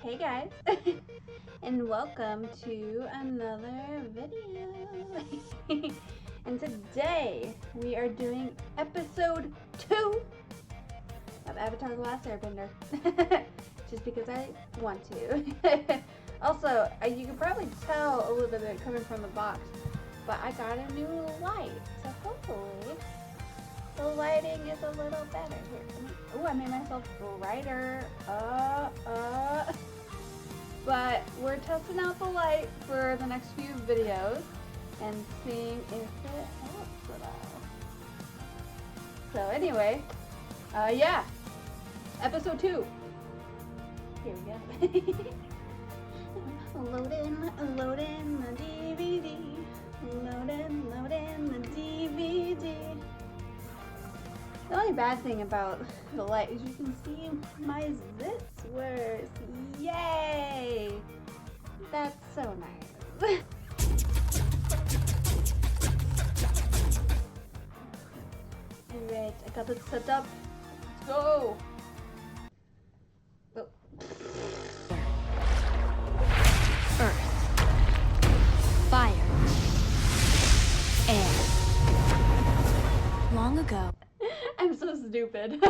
Hey guys, and welcome to another video. And today we are doing episode 2 of Avatar: The Last Airbender. Just because I want to. Also, you can probably tell a little bit coming from the box, but I got a new light, so hopefully the lighting is a little better here. Oh, I made myself brighter. But we're testing out the light for the next few videos and seeing if it helps at all. So anyway, yeah, episode 2. Here we go. Loading the DVD. Loading the DVD. The only bad thing about the light is you can see my zits worse. Yay! That's so nice. Alright, I got it set up. Let's go! Oh. Earth, fire, air. Long ago, I'm so stupid.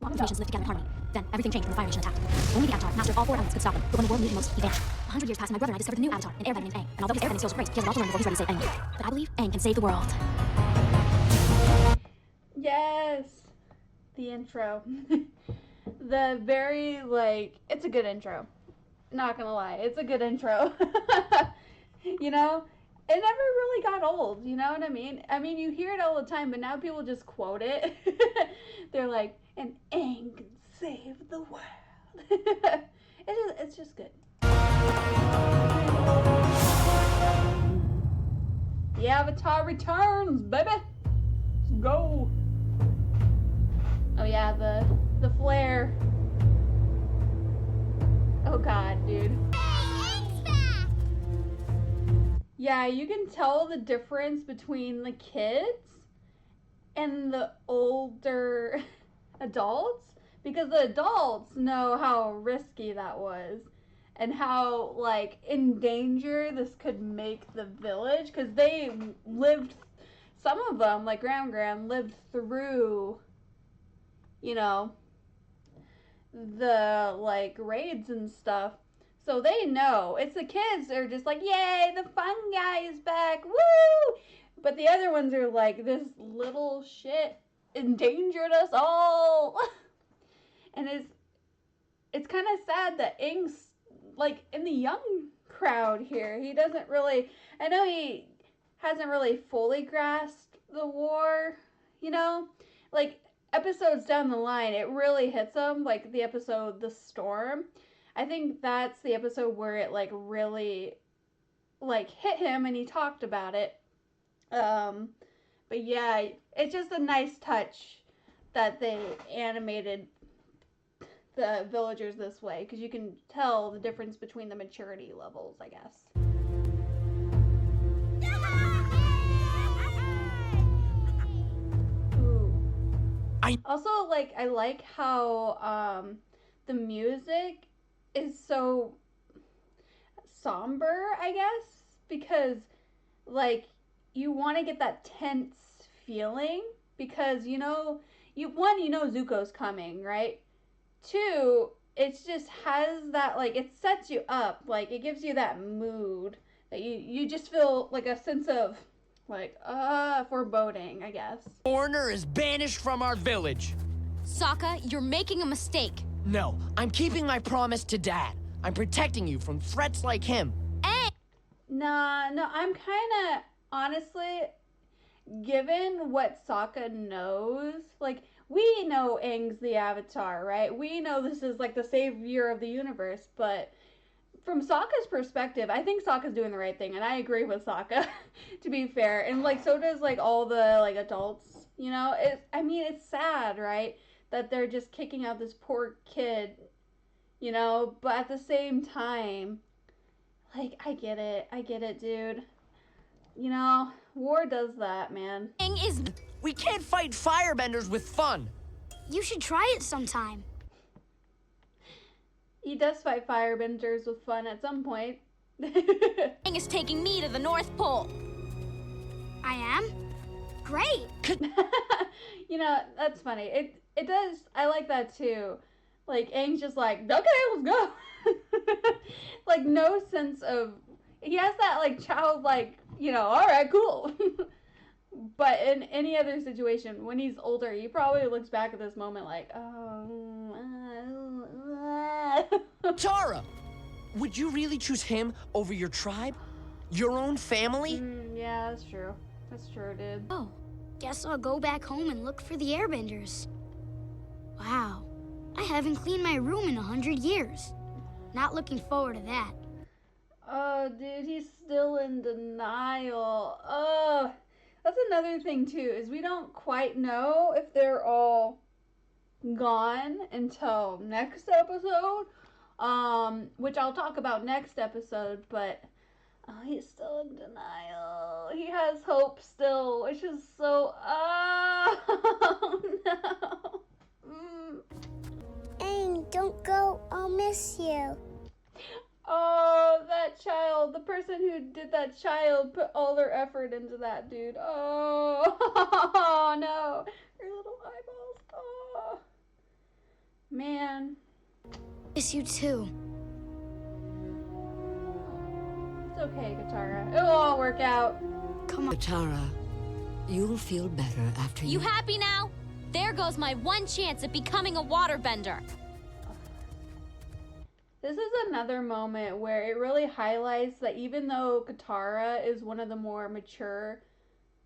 all nations lived together in harmony. Then everything changed when the Fire Nation attacked. Only the Avatar, master of all 4 elements, could stop them. But when the world needed most, he vanished. 100 years passed, and my brother and I discovered the new Avatar, an Airbender named Aang. And although his airbending skills are great, he has a lot to learn before he's ready to save Aang. But I believe Aang can save the world. Yes! The intro. The very, it's a good intro. Not gonna lie, it's a good intro. You know? It never really got old, you know what I mean? I mean, you hear it all the time, but now people just quote it. They're like, and Aang can save the world. It's just good. The Avatar returns, baby! Let's go! Oh yeah, the flare. Oh god, dude. Yeah, you can tell the difference between the kids and the older adults, because the adults know how risky that was and how in danger this could make the village, because they lived, some of them like Gran lived through, you know, the raids and stuff. So they know. It's the kids that are just like, yay, the fun guy is back, woo! But the other ones are like, this little shit endangered us all. And it's kind of sad that Aang's in the young crowd here. He doesn't really, I know he hasn't really fully grasped the war, you know? Episodes down the line, it really hits him, like the episode The Storm. I think that's the episode where it really hit him and he talked about it. But yeah, it's just a nice touch that they animated the villagers this way, because you can tell the difference between the maturity levels, I guess. Ooh. Also, I like how the music is so somber, I guess, because you want to get that tense feeling, because you know ZUKO's coming, right? 2, it just has that it sets you up, it gives you that mood that you just feel a sense of foreboding, I guess. Foreigner is banished from our village. Sokka, you're making a mistake. No, I'm keeping my promise to Dad. I'm protecting you from threats like him. Aang! No, I'm kind of, honestly, given what Sokka knows, we know Aang's the Avatar, right? We know this is the savior of the universe, but from Sokka's perspective, I think Sokka's doing the right thing, and I agree with Sokka, to be fair. And so does all the adults, you know? It's sad, right? That they're just kicking out this poor kid, you know? But at the same time, I get it, dude. You know, war does that, man. Aang is... We can't fight firebenders with fun. You should try it sometime. He does fight firebenders with fun at some point. Aang is taking me to the North Pole. I am? Great. You know, that's funny. It does. I like that too. Like Aang's just like, okay, let's go. Like no sense of. He has that like childlike, you know, all right, cool. But in any other situation, when he's older, he probably looks back at this moment like, oh. Tara, would you really choose him over your tribe? Your own family? Yeah, that's true. That's true, dude. Oh, guess I'll go back home and look for the Airbenders. Wow, I haven't cleaned my room in 100 years. Not looking forward to that. Oh, dude, he's still in denial. Oh, that's another thing, too, is we don't quite know if they're all gone until next episode, which I'll talk about next episode, but he's still in denial. He has hope still, which is so, oh, no. Aang, don't go. I'll miss you. Oh, that child. The person who did that child put all their effort into that, dude. Oh, oh no. Her little eyeballs. Oh. Man. Miss you too. It's okay, Katara. It'll all work out. Come on. Katara, you'll feel better after You happy now? There goes my one chance at becoming a waterbender. This is another moment where it really highlights that even though Katara is one of the more mature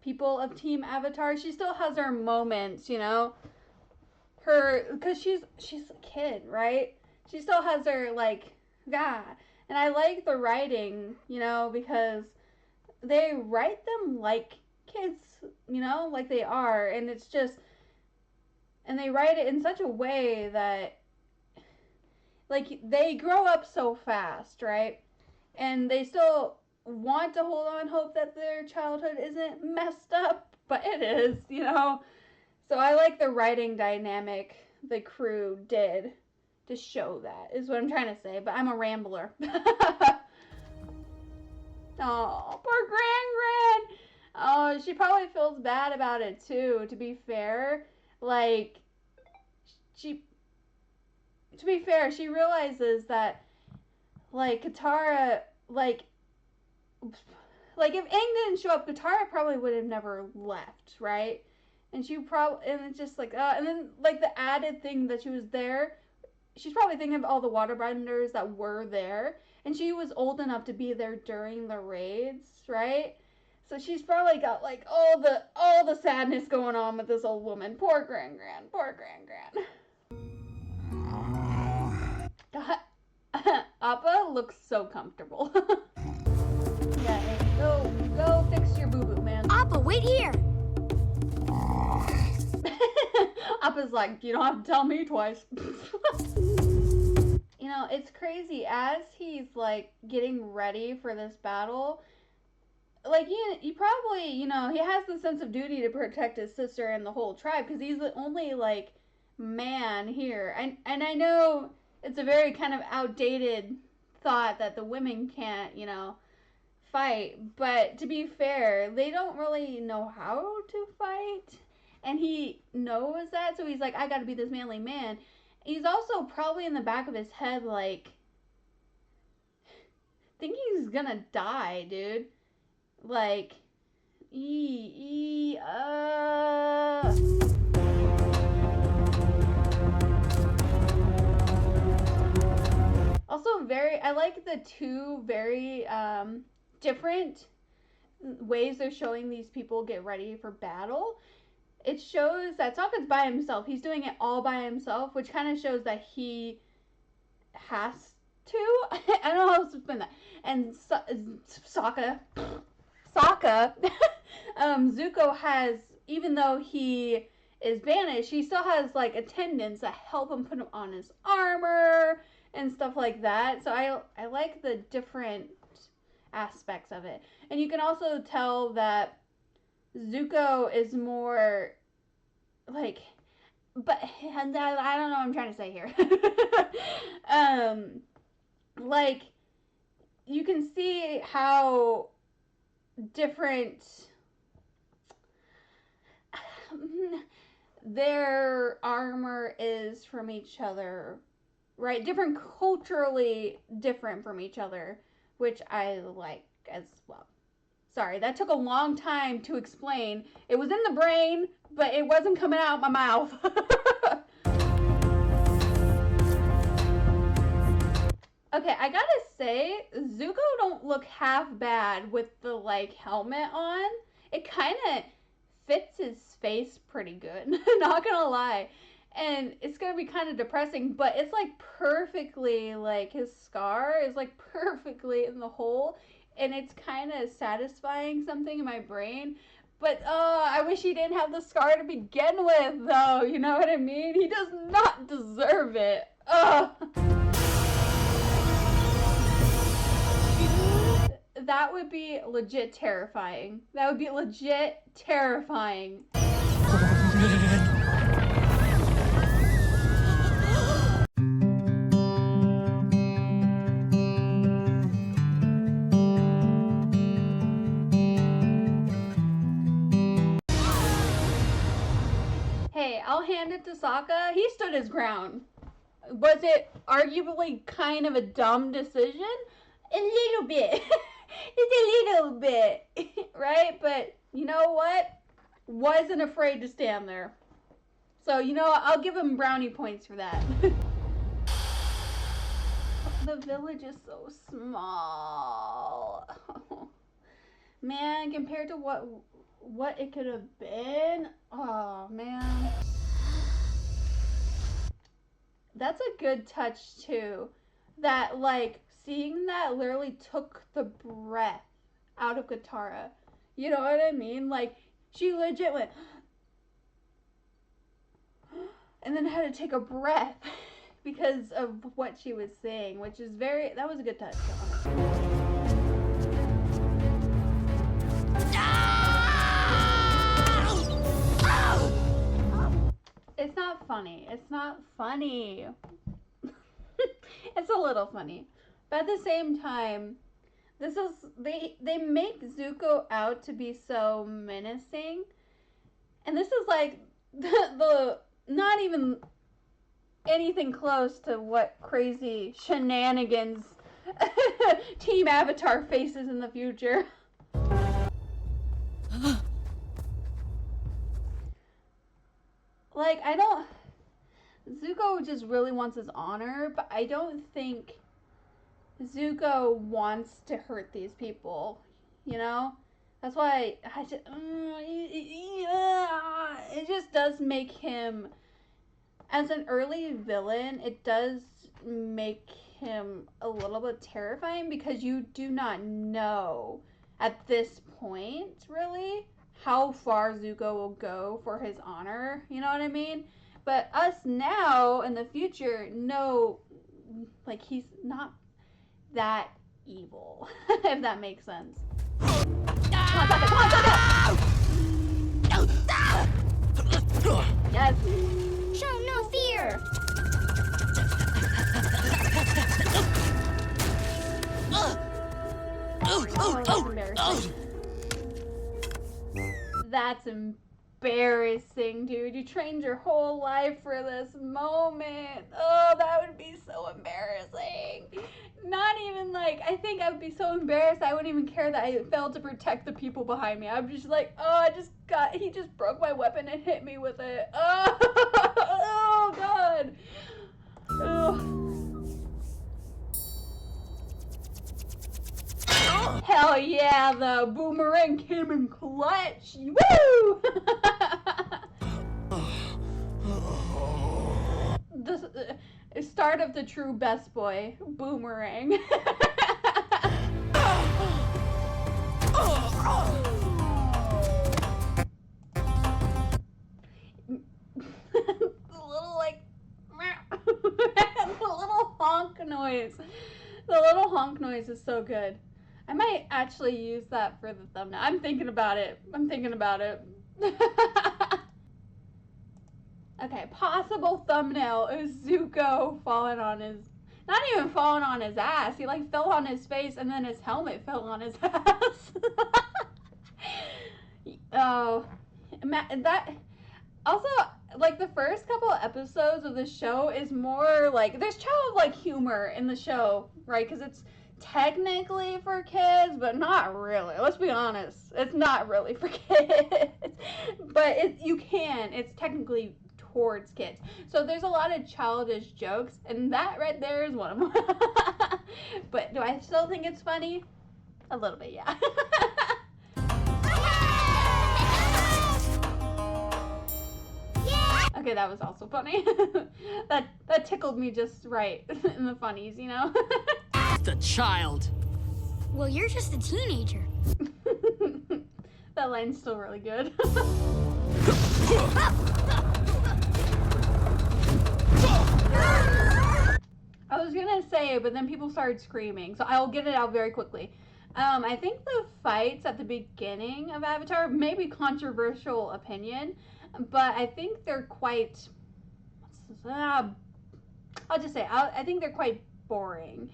people of Team Avatar, she still has her moments, you know? Because she's a kid, right? She still has her, like, yeah. And I like the writing, you know, because they write them like kids, you know, like they are. And it's just, and they write it in such a way that, like, they grow up so fast, right? And they still want to hold on hope that their childhood isn't messed up, but it is, you know? So I like the writing dynamic the crew did to show that, is what I'm trying to say, but I'm a rambler. Oh, poor Gran. Oh, she probably feels bad about it, too, to be fair. Like, to be fair, she realizes that, like, Katara, like if Aang didn't show up, Katara probably would have never left, right? And and it's just like, and then, like, the added thing that she was there, she's probably thinking of all the waterbenders that were there, and she was old enough to be there during the raids, right? So she's probably got, like, all the sadness going on with this old woman. Poor Gran. Poor Gran. God, Appa looks so comfortable. Yeah, hey, go fix your boo-boo, man. Appa, wait here. Appa's like, you don't have to tell me twice. You know, it's crazy. As he's, like, getting ready for this battle, like, he probably, you know, he has the sense of duty to protect his sister and the whole tribe, because he's the only, like, man here. And I know it's a very kind of outdated thought that the women can't, you know, fight. But to be fair, they don't really know how to fight. And he knows that, so he's like, I gotta be this manly man. He's also probably in the back of his head, like, think he's gonna die, dude. Like, Also, I like the two very different ways they're showing these people get ready for battle. It shows that Sokka's by himself. He's doing it all by himself, which kind of shows that he has to. I don't know how to explain that. And Sokka, Zuko has, even though he is banished, he still has, like, attendants that help him put him on his armor and stuff like that. So I like the different aspects of it. And you can also tell that Zuko is more, like, but I don't know what I'm trying to say here. Like, you can see how different their armor is from each other, right? Different, culturally different from each other, which I like as well. Sorry, that took a long time to explain. It was in the brain, but it wasn't coming out my mouth. Okay, I gotta say, Zuko don't look half bad with the, like, helmet on. It kind of fits his face pretty good, not gonna lie. And it's gonna be kind of depressing, but it's, like, perfectly, like, his scar is, like, perfectly in the hole. And it's kind of satisfying something in my brain. But, I wish he didn't have the scar to begin with, though. You know what I mean? He does not deserve it. That would be legit terrifying. That would be legit terrifying. Hey, I'll hand it to Sokka. He stood his ground. Was it arguably kind of a dumb decision? A little bit. Just a little bit. Right? But you know what? Wasn't afraid to stand there. So, you know, I'll give him brownie points for that. The village is so small. Man, compared to what it could have been. Oh, man. That's a good touch, too. That, like, seeing that literally took the breath out of Katara. You know what I mean? Like, she legit went, and then had to take a breath because of what she was saying, which is that was a good touch. It's not funny. It's not funny. It's a little funny. But at the same time, they make Zuko out to be so menacing. And this is like the not even anything close to what crazy shenanigans Team Avatar faces in the future. Like, Zuko just really wants his honor, but I don't think Zuko wants to hurt these people, you know? That's why it just does make him, as an early villain, it does make him a little bit terrifying because you do not know at this point, really, how far Zuko will go for his honor, you know what I mean? But us now, in the future, know, like, he's not that evil, if that makes sense. Come on. Yes. Show no fear. That's embarrassing, dude. You trained your whole life for this moment. Oh, that would be so embarrassing. Not even like, I think I would be so embarrassed I wouldn't even care that I failed to protect the people behind me. I'm just like, oh, he just broke my weapon and hit me with it. Oh, oh God. Oh. Hell yeah, the boomerang came in clutch. Woo! The start of the true best boy, boomerang. The little, like, the little honk noise. The little honk noise is so good. I might actually use that for the thumbnail. I'm thinking about it. Okay, possible thumbnail is Zuko falling on his, not even falling on his ass. He like fell on his face and then his helmet fell on his ass. Oh, that also, like, the first couple of episodes of the show is more like, there's childlike humor in the show, right? Because it's technically for kids, but not really. Let's be honest. It's not really for kids. But it's technically towards kids. So there's a lot of childish jokes, and that right there is one of them. But do I still think it's funny? A little bit, yeah. Okay, that was also funny. that tickled me just right in the funnies, you know? The child. Well, you're just a teenager. That line's still really good. I was gonna say, but then people started screaming, so I'll get it out very quickly. I think the fights at the beginning of Avatar, maybe controversial opinion, but I think they're quite, I'll just say, I think they're quite boring.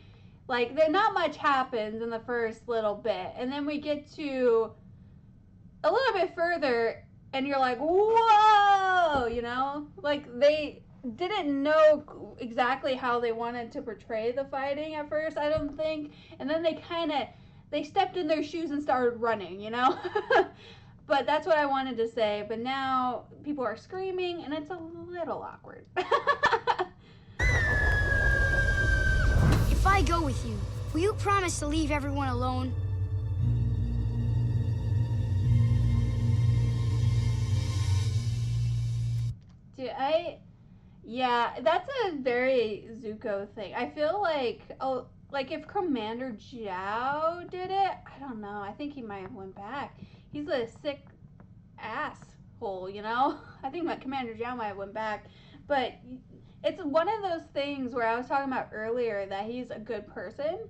Like, not much happens in the first little bit, and then we get to a little bit further, and you're like, whoa, you know? Like, they didn't know exactly how they wanted to portray the fighting at first, I don't think, and then they stepped in their shoes and started running, you know? But that's what I wanted to say. But now people are screaming, and it's a little awkward. If I go with you, will you promise to leave everyone alone? Yeah, that's a very Zuko thing. I feel like, like if Commander Zhao did it, I don't know. I think he might have went back. He's a sick asshole, you know? I think that Commander Zhao might have went back. But it's one of those things where I was talking about earlier that he's a good person.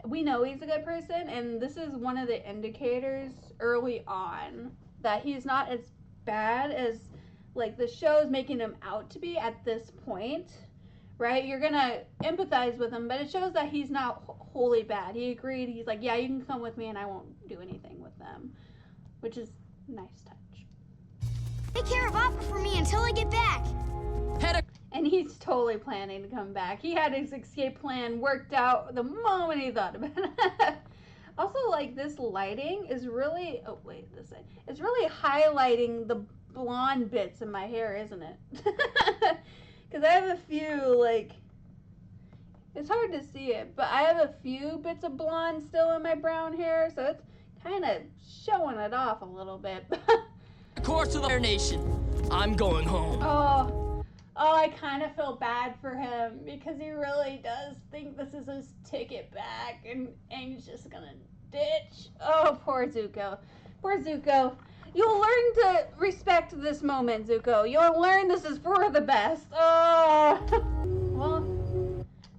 We know he's a good person, and this is one of the indicators early on that he's not as bad as, like, the show's making him out to be at this point, right? You're gonna empathize with him, but it shows that he's not wholly bad. He agreed. He's like, yeah, you can come with me, and I won't do anything with them, which is a nice touch. Take care of Appa for me until I get back. And he's totally planning to come back. He had his escape plan worked out the moment he thought about it. Also, like, this lighting is really, oh wait, this side, it's really highlighting the blonde bits in my hair, isn't it? Because I have a few, like, it's hard to see it, but I have a few bits of blonde still in my brown hair, so it's kind of showing it off a little bit. Course of the nation. I'm going home. Oh, I kind of feel bad for him because he really does think this is his ticket back, and he's just gonna ditch. Oh, poor Zuko. Poor Zuko. You'll learn to respect this moment, Zuko. You'll learn this is for the best. Well,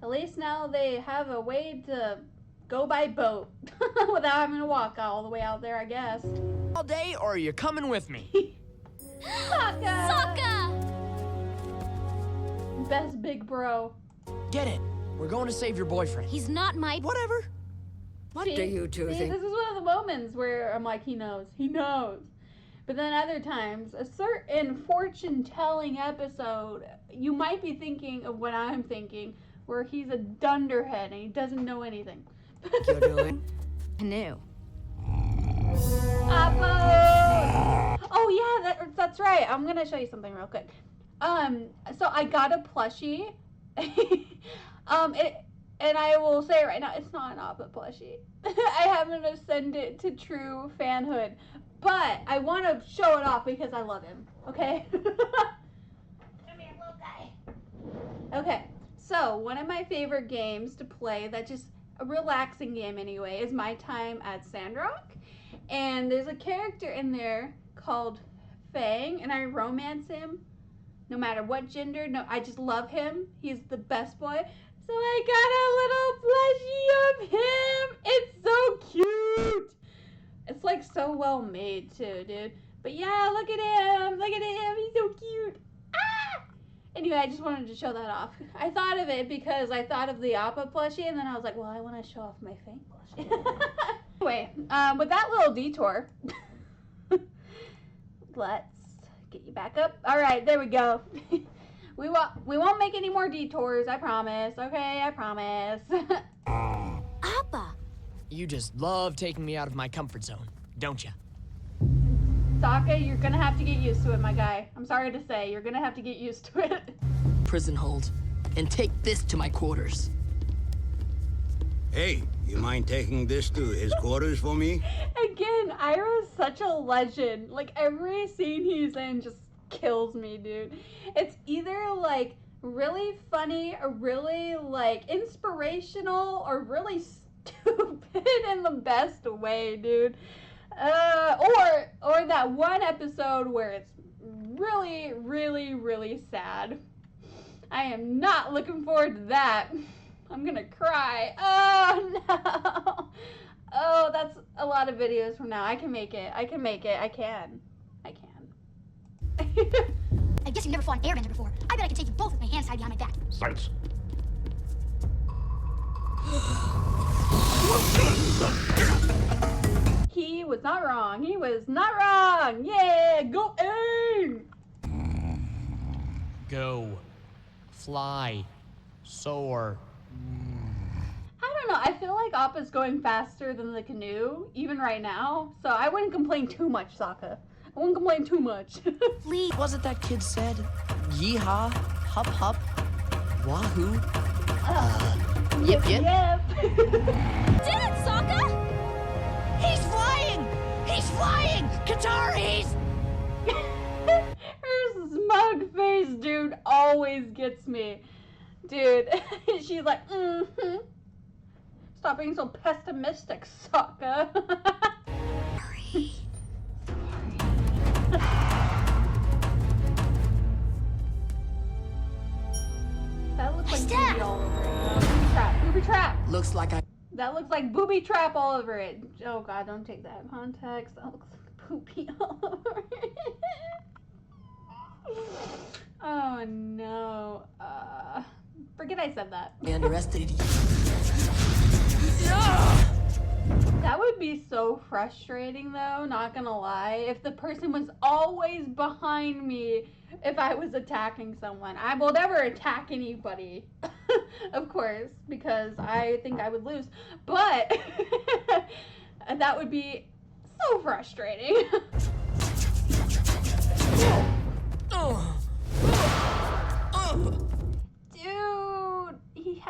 at least now they have a way to go by boat without having to walk all the way out there, I guess. All day, or are you coming with me? Sokka! Sokka! Best big bro. Get it. We're going to save your boyfriend. He's not my. Whatever. What do you two See, think? this is one of the moments where I'm like, he knows. He knows. But then other times, a certain fortune-telling episode, you might be thinking of what I'm thinking, where he's a dunderhead and he doesn't know anything. You're doing? Canoe. Apple! Oh yeah, that's right. I'm gonna show you something real quick. So I got a plushie. And I will say right now, it's not an Appa plushie. I haven't ascended to true fanhood, but I want to show it off because I love him. Okay. Come here, little guy. Okay. So one of my favorite games to play, that's just a relaxing game anyway, is My Time at Sandrock. And there's a character in there called Fang, and I romance him no matter what gender. No, I just love him. He's the best boy. So I got a little plushie of him. It's so cute. It's like so well made too, dude. But yeah, look at him. Look at him. He's so cute. Ah! anyway, I just wanted to show that off. I thought of it because I thought of the Appa plushie, and then I was like, well, I want to show off my Fang plushie. Anyway, with that little detour, let's get you back up. All right, there we go. We won't make any more detours, I promise. Okay, I promise. Appa! You just love taking me out of my comfort zone, don't you? Sokka, you're gonna have to get used to it, my guy. I'm sorry to say, you're gonna have to get used to it. Prison hold. And take this to my quarters. Hey, you mind taking this to his quarters for me? Again, Iroh's such a legend. Like, every scene he's in just kills me, dude. It's either, like, really funny, or really, like, inspirational, or really stupid in the best way, dude. Or that one episode where it's really, really, really sad. I am not looking forward to that. I'm gonna cry. Oh, no. Oh, that's a lot of videos from now. I can make it. I can make it. I can. I guess you never fought an airbender before. I bet I can take you both with my hands tied behind my back. Silence. He was not wrong. He was not wrong. Yeah, go aim. Go. Fly. Soar. I don't know. I feel like Appa's going faster than the canoe, even right now. So I wouldn't complain too much, Sokka. I wouldn't complain too much. Please. Wasn't that kid said? Yeehaw. Hup hup. Wahoo. Yep. Yep. Did it, Sokka? He's flying! He's flying! Katari's! Her smug face, dude, always gets me. Dude, she's like, Stop being so pessimistic, Sokka. Sorry. That looks like Stop. booby all over it. Booby trap. Booby trap. Looks like I... That looks like booby trap all over it. Oh god, don't take that in context. That looks like poopy all over it. Oh no. Forget I said that. I underestimated you. That would be so frustrating though, not gonna lie. If the person was always behind me if I was attacking someone. I will never attack anybody, of course, because I think I would lose. But that would be so frustrating. Dude, he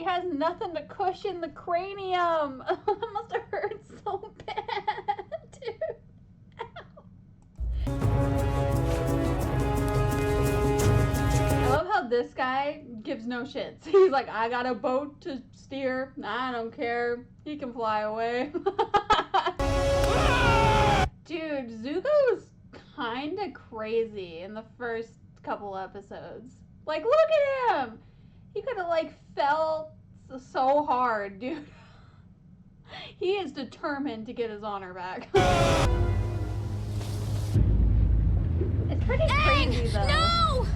has nothing to cushion the cranium. That must have hurt so bad, dude. I love how this guy gives no shits. He's like, I got a boat to steer. I don't care. He can fly away. Dude, Zuko's kind of crazy in the first couple episodes. Like, look at him. He could have, like, fell so hard, dude. He is determined to get his honor back. It's pretty crazy, though. No!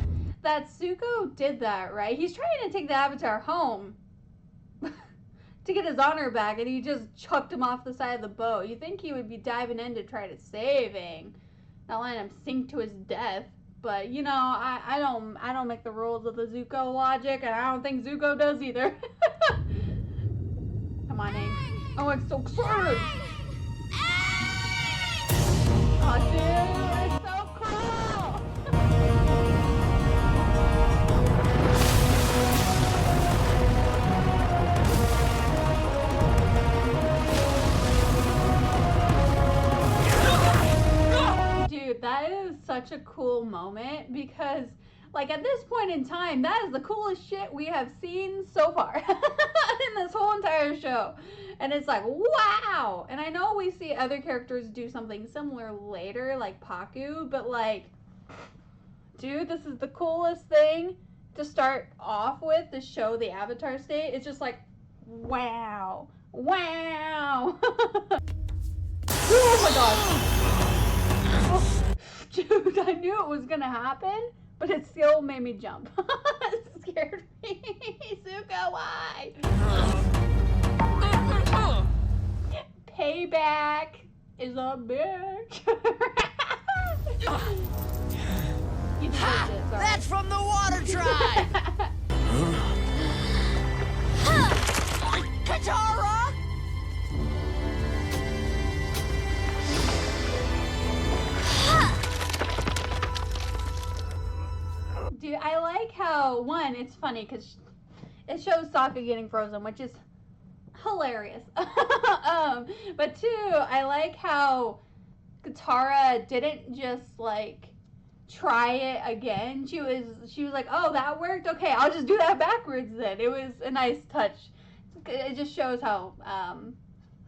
That Zuko did that, right? He's trying to take the Avatar home to get his honor back, and he just chucked him off the side of the boat. You think he would be diving in to try to save Aang, not letting him sink to his death. But you know, I don't make the rules of the Zuko logic, and I don't think Zuko does either. Come on, Aang. Oh, I'm so excited! Oh, dude, it's so cool! Dude, that is such a cool moment because, like, at this point in time, that is the coolest shit we have seen so far in this whole entire show. And it's like, wow! And I know we see other characters do something similar later, like Paku, but, like, dude, this is the coolest thing to start off with to show the Avatar state. It's just like, wow. Wow! Oh my god! Oh, dude, I knew it was gonna happen, but it still made me jump. It scared me. Zuko, why? Payback is a bitch. You deserved it, sorry. That's from the water tribe! Katara! Dude, I like how, one, it's funny because it shows Sokka getting frozen, which is hilarious. But two, I like how Katara didn't just like try it again. She was like, oh, that worked? Okay, I'll just do that backwards then. It was a nice touch. It just shows how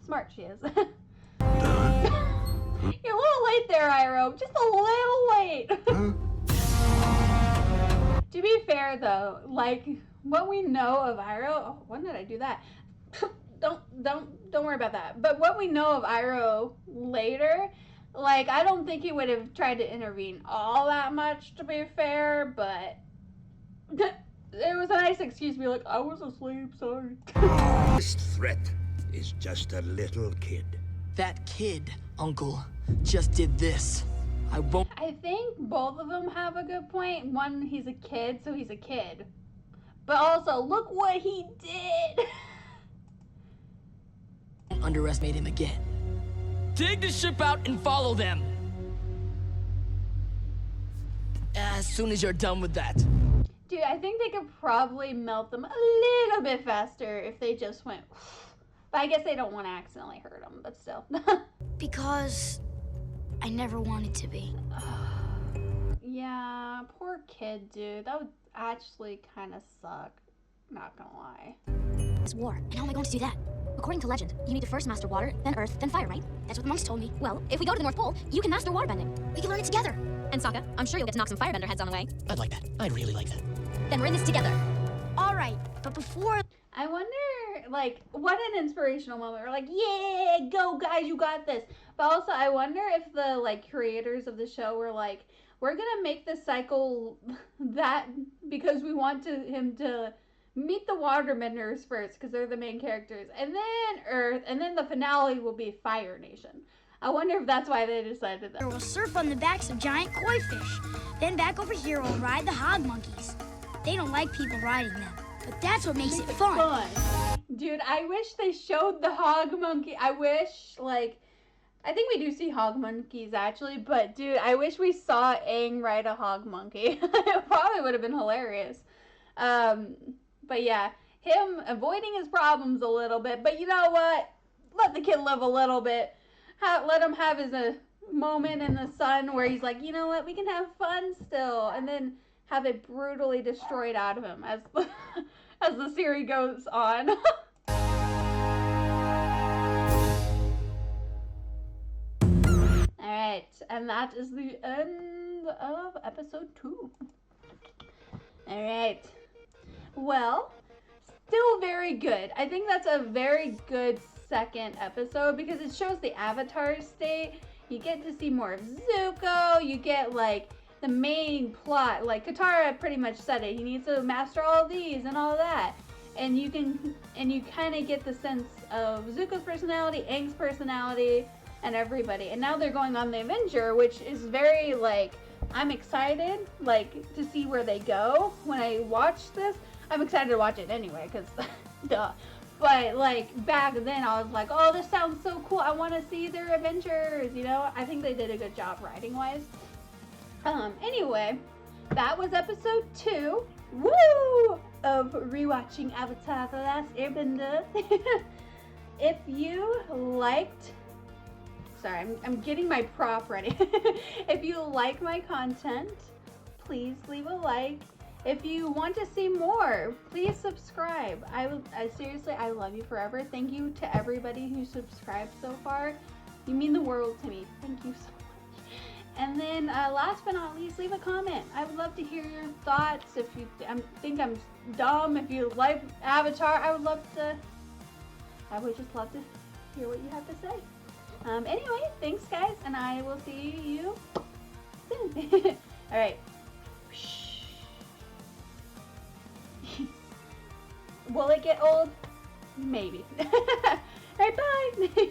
smart she is. You're a little late there, Iroh. Just a little late. To be fair, though, like what we know of Iroh. Oh, when did I do that? Don't worry about that. But what we know of Iroh later, like I don't think he would have tried to intervene all that much. To be fair, but it was a nice excuse to be like, I was asleep. Sorry. This threat is just a little kid. That kid, Uncle, just did this. I won't. I think both of them have a good point. One, he's a kid, so he's a kid. But also, look what he did. underestimate him again. Dig the ship out and follow them. As soon as you're done with that. Dude, I think they could probably melt them a little bit faster if they just went. But I guess they don't want to accidentally hurt them, but still. Because I never wanted to be. Yeah, poor kid, dude. That would actually kind of suck. Not gonna lie. It's war, and how am I going to do that? According to legend, you need to first master water, then earth, then fire, right? That's what the monks told me. Well, if we go to the North Pole, you can master waterbending. We can learn it together. And Sokka, I'm sure you'll get to knock some firebender heads on the way. I'd like that. I'd really like that. Then we're in this together. All right, but before... I wonder, like, what an inspirational moment. We're like, yeah, go guys, you got this. But also, I wonder if the, like, creators of the show were like, we're gonna make the cycle that because we want him to meet the waterbenders first because they're the main characters, and then Earth, and then the finale will be Fire Nation. I wonder if that's why they decided that. We'll surf on the backs of giant koi fish. Then back over here we'll ride the hog monkeys. They don't like people riding them, but that's what makes it fun. Dude, I wish they showed the hog monkey. I wish, like, I think we do see hog monkeys actually, but dude, I wish we saw Aang ride a hog monkey. It probably would have been hilarious. But yeah, him avoiding his problems a little bit, but you know what? Let the kid live a little bit. Let him have his moment in the sun where he's like, you know what, we can have fun still, and then have it brutally destroyed out of him as the, as the series goes on. Alright, and that is the end of episode 2. Alright. Well, still very good. I think that's a very good second episode because it shows the Avatar state. You get to see more of Zuko. You get, like, the main plot. Like, Katara pretty much said it. He needs to master all of these and all that. And you kind of get the sense of Zuko's personality, Aang's personality, and everybody. And now they're going on the Avenger, which is very, like, I'm excited, like, to see where they go. When I watch this, I'm excited to watch it anyway, because, duh. But, like, back then, I was like, oh, this sounds so cool. I want to see their adventures, you know? I think they did a good job writing-wise. Anyway, that was episode 2. Woo! Of rewatching Avatar: The Last Airbender. If you liked... Sorry, I'm getting my prop ready. If you like my content, please leave a like. If you want to see more, please subscribe. I seriously, I love you forever. Thank you to everybody who subscribed so far. You mean the world to me. Thank you so much. And then last but not least, leave a comment. I would love to hear your thoughts. If you think I'm dumb, if you like Avatar, I would just love to hear what you have to say. Anyway, thanks guys, and I will see you soon. All right. Will it get old? Maybe. Alright, bye!